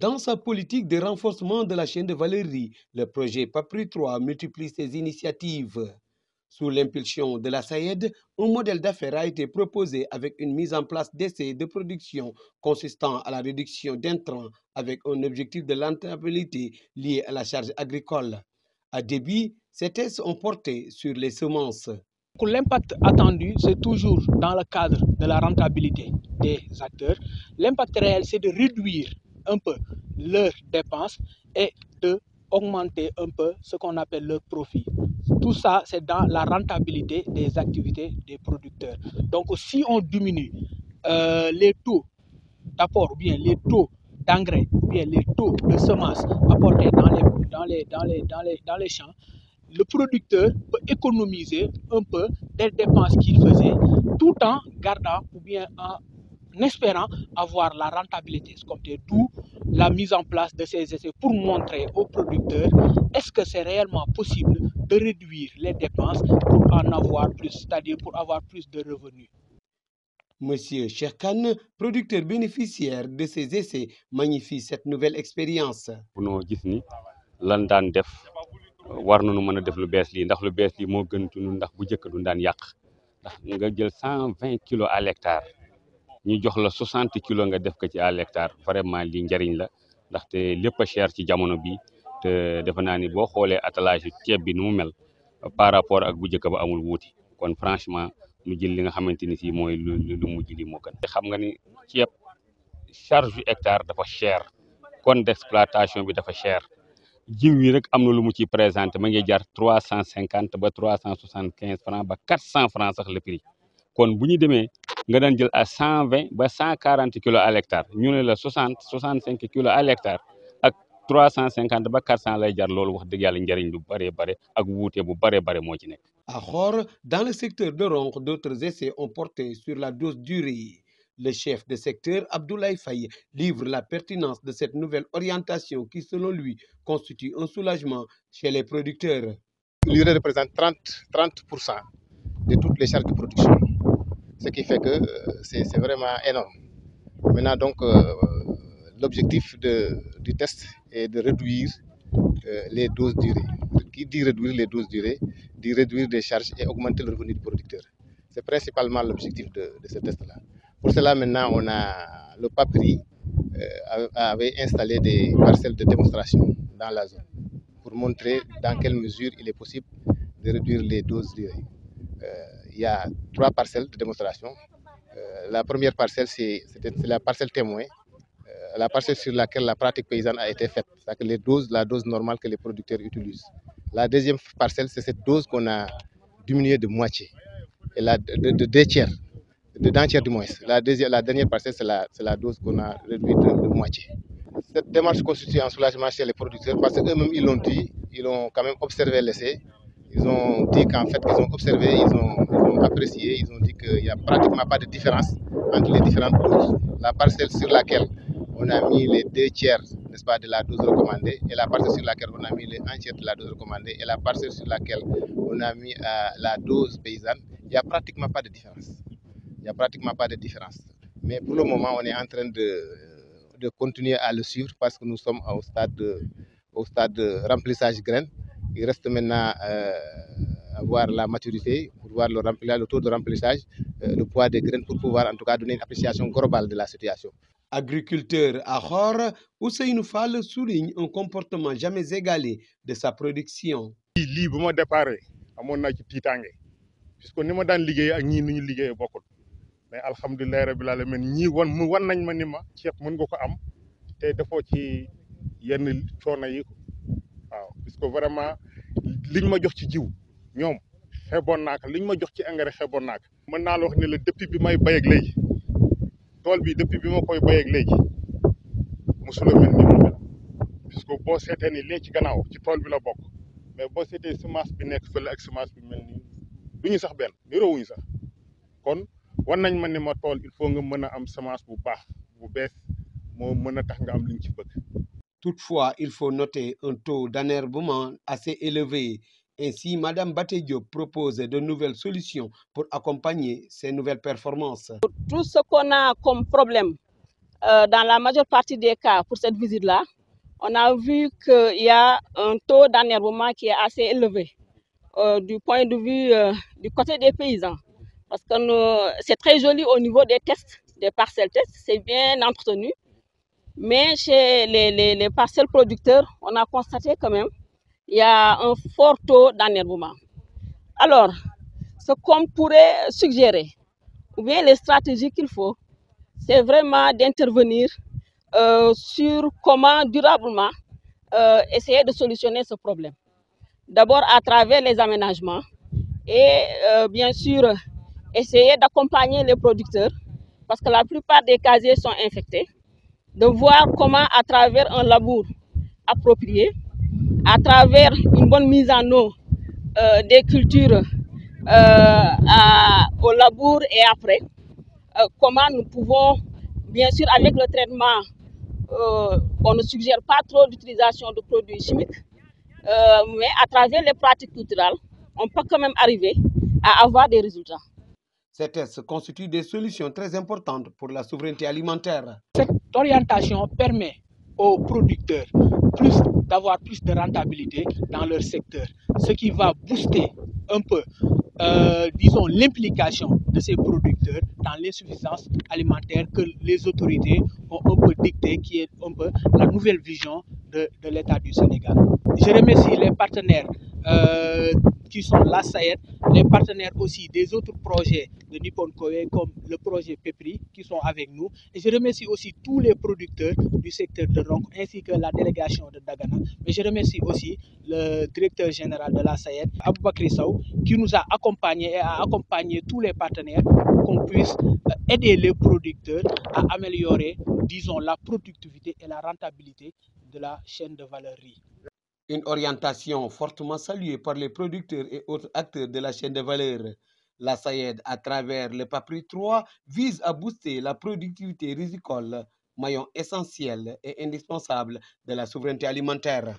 Dans sa politique de renforcement de la chaîne de valeur, le projet PAPRI 3 multiplie ses initiatives. Sous l'impulsion de la SAED, un modèle d'affaires a été proposé avec une mise en place d'essais de production consistant à la réduction d'intrants avec un objectif de rentabilité lié à la charge agricole. À début, ces tests ont porté sur les semences. L'impact attendu, c'est toujours dans le cadre de la rentabilité des acteurs. L'impact réel, c'est de réduire un peu leurs dépenses et d'augmenter un peu ce qu'on appelle leur profit. Tout ça, c'est dans la rentabilité des activités des producteurs. Donc, si on diminue les taux d'apport ou bien les taux d'engrais ou bien les taux de semences apportés dans les champs, le producteur peut économiser un peu des dépenses qu'il faisait tout en gardant ou bien en espérant avoir la rentabilité escomptée, d'où la mise en place de ces essais pour montrer aux producteurs est-ce que c'est réellement possible de réduire les dépenses pour en avoir plus, c'est-à-dire pour avoir plus de revenus. Monsieur Cherkan, producteur bénéficiaire de ces essais, magnifie cette nouvelle expérience. Nous gis ni lan daan def war nañu mën a def lu bees lii ndax lu bees lii moo gën ci ñun ndax bu njëkk duñ daan yàq ndax nga jël 120 kilos à l'hectare ñu jox la 60 kilos nga def ko ci à l'hectare vraiment lii njëriñ la ndaxte lépp a cher ci jamono bi te defe naa ni boo xoolee attelage ceeb bi nu mu mel par rapport ak bu njëkk ba amul wuuti kon franchement ñu jël li nga xamante ni si mooy lu mujj li moo gën. xam nga ni ceeb charge hectare dafa cher coût d'exploitation bi dafa cher. jiw yi rek am na lu mu ci présenté ma ngi jar 350 ba 375 francs ba 400 francs sax le prix kon bu ñu demee nga daan jël à 120 ba 140 kilos à l'hectare ñu ne la 65 kilos à l'hectare ak 350 ba 400 lay jar loolu wax dëgg yàlla njëriñ lu bare bare ak wuute bu bare bare moo ci nekk. À Khor, dans le secteur de Ronk, d'autres essais ont porté sur la dose du riz. Le chef de secteur, Abdoulaye Faye, livre la pertinence de cette nouvelle orientation qui, selon lui, constitue un soulagement chez les producteurs. L'urée représente 30% de toutes les charges de production, ce qui fait que c'est vraiment énorme. Maintenant, donc, l'objectif du test est de réduire les doses d'urée. Qui dit réduire les doses d'urée, dit réduire les charges et augmenter le revenu du producteur. C'est principalement l'objectif de ce test-là. Pour cela, maintenant, on a le PAPRI avait installé des parcelles de démonstration dans la zone pour montrer dans quelle mesure il est possible de réduire les doses d'urée. Il y a 3 parcelles de démonstration. La première parcelle, c'est la parcelle témoin, la parcelle sur laquelle la pratique paysanne a été faite, c'est-à-dire la dose normale que les producteurs utilisent. La deuxième parcelle, c'est cette dose qu'on a diminuée de moitié, et de 2 tiers, d'un tiers du moins. La dernière parcelle, c'est la dose qu'on a réduite de moitié. Cette démarche constitue un soulagement chez les producteurs parce qu'eux-mêmes, ils l'ont dit, ils ont quand même observé l'essai. Ils ont dit qu'en fait, ils ont observé, ils ont apprécié, ils ont dit qu'il n'y a pratiquement pas de différence entre les différentes doses. La parcelle sur laquelle on a mis les 2 tiers, n'est-ce pas, de la dose recommandée, et la parcelle sur laquelle on a mis les 1 tiers de la dose recommandée, et la parcelle sur laquelle on a mis la dose paysanne, il n'y a pratiquement pas de différence. Il n'y a pratiquement pas de différence. Mais pour le moment, on est en train de continuer à le suivre parce que nous sommes au stade de remplissage graines. Il reste maintenant à voir la maturité, pour voir le taux de remplissage, le poids des graines, pour pouvoir en tout cas donner une appréciation globale de la situation. Agriculteur à Khor, Ousseynou Fall souligne un comportement jamais égalé de sa production. lii bu ma déparé amoon naa ci tiitaange puisque ni ma daan liggéey ak ñii ni ñu liggéeyee bokkul mais alhamdulilah rabbil alamin ñii wan nañ ma ni ma ceeb mën nga ko am te defoo ci yenn coono yi waaw puisque vraiment liñ ma jox ci jiw ñoom xeeboon naa ko liñ ma jox ci engrais xeeboon naa ko. mën naa la wax ne la depuis bi may bay ak léegi tool bi depuis bi ma koy bay ak léegi mosula mel ni mu mel puisque boo seetee ni lee ci gannaaw ci tool bi la bokk mais boo seetee semence bi nekk fële ak semence bi mel ni du ñu sax benn niroowuñu sax kon wan nañ ma ni ma tool il faut nga mën a am semence bu baax bu bees moo mën a tax nga am li ñu ci bëgg. Toutefois, il faut noter un taux d'enherbement assez élevé. Ainsi, Mme Baté Diop propose de nouvelles solutions pour accompagner ces nouvelles performances. Tout ce qu'on a comme problème dans la majeure partie des cas pour cette visite-là, on a vu qu'il y a un taux d'enherbement qui est assez élevé du point de vue du côté des paysans. Parce que c'est très joli au niveau des tests, des parcelles tests, c'est bien entretenu. Mais chez les parcelles producteurs, on a constaté quand même qu'il y a un fort taux d'enherbement. Alors, ce qu'on pourrait suggérer, ou bien les stratégies qu'il faut, c'est vraiment d'intervenir sur comment durablement essayer de solutionner ce problème. D'abord à travers les aménagements et bien sûr essayer d'accompagner les producteurs parce que la plupart des casiers sont infectés, de voir comment à travers un labour approprié, à travers une bonne mise en eau des cultures au labour et après, comment nous pouvons, bien sûr avec le traitement, on ne suggère pas trop d'utilisation de produits chimiques, mais à travers les pratiques culturelles, on peut quand même arriver à avoir des résultats. Ces tests constituent des solutions très importantes pour la souveraineté alimentaire. Cette orientation permet aux producteurs d'avoir plus de rentabilité dans leur secteur, ce qui va booster un peu, disons, l'implication de ces producteurs dans l'insuffisance alimentaire que les autorités ont un peu dicté, qui est un peu la nouvelle vision de l'État du Sénégal. Je remercie les partenaires qui sont la SAED, les partenaires aussi des autres projets de Nippon Koei comme le projet PEPRI qui sont avec nous. Et je remercie aussi tous les producteurs du secteur de Ronk ainsi que la délégation de Dagana. Mais je remercie aussi le directeur général de la SAED, Aboubakry Sow, qui nous a accompagnés et a accompagné tous les partenaires pour qu'on puisse aider les producteurs à améliorer, disons, la productivité et la rentabilité de la chaîne de valeur riz. Une orientation fortement saluée par les producteurs et autres acteurs de la chaîne de valeur. La SAED, à travers le PAPRI 3, vise à booster la productivité risicole, maillon essentiel et indispensable de la souveraineté alimentaire.